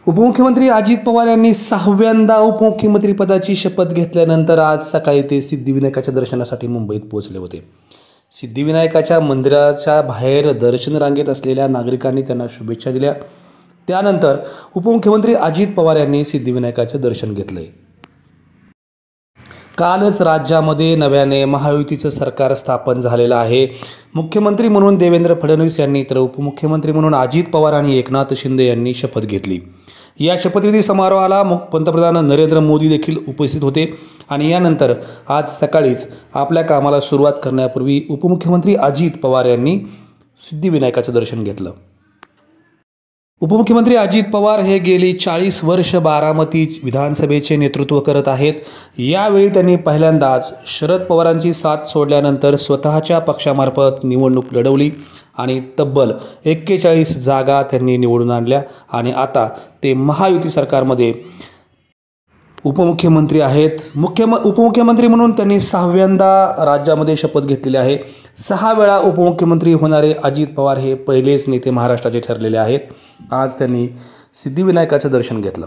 उपमुख्यमंत्री अजित पवार यांनी 6व्यांदा उपमुख्यमंत्री पदाची शपथ घेतल्यानंतर आज सकाळी ते सिद्धिविनायकाच्या दर्शनासाठी मुंबईत पोहोचले होते। सिद्धिविनायकाच्या मंदिराच्या बाहेर दर्शन रांगेत असलेल्या नागरिकांनी त्यांना शुभेच्छा दिल्या। त्यानंतर उपमुख्यमंत्री अजित पवार यांनी सिद्धिविनायकाचे दर्शन घेतले। कालच राज्यामध्ये नव्याने महायुतीचं सरकार स्थापन झालेलं आहे। मुख्यमंत्री म्हणून देवेंद्र फडणवीस यांनी तर उपमुख्यमंत्री म्हणून अजित पवार आणि एकनाथ शिंदे यांनी शपथ घेतली। या शपथविधी समारोहाला पंतप्रधान नरेंद्र मोदी देखील उपस्थित होते आणि यानंतर आज सकाळीच आपल्या कामाला सुरुवात करण्यापूर्वी उपमुख्यमंत्री अजित पवार यांनी सिद्धिविनायकाचं दर्शन घेतलं। उपमुख्यमंत्री अजित पवार हे गेली 40 वर्ष बारामती विधानसभेचे नेतृत्व करत आहेत। यावेळी त्यांनी पहिल्यांदाच शरद पवारांची साथ सोडल्यानंतर स्वतःच्या पक्षामार्फत निवडणूक लढवली आणि तब्बल 41 जागा त्यांनी निवडून आणल्या आणि आता ते महायुती सरकारमध्ये उपमुख्यमंत्री आहेत। उपमुख्यमंत्री म्हणून त्यांनी 6व्यांदा राज्यामध्ये शपथ घेतलेली आहे। 6 वेळा उपमुख्यमंत्री होणारे अजित पवार हे पहिलेच नेते महाराष्ट्राचे ठरलेले आहेत। आज त्यांनी सिद्धिविनायकाचं दर्शन घेतलं।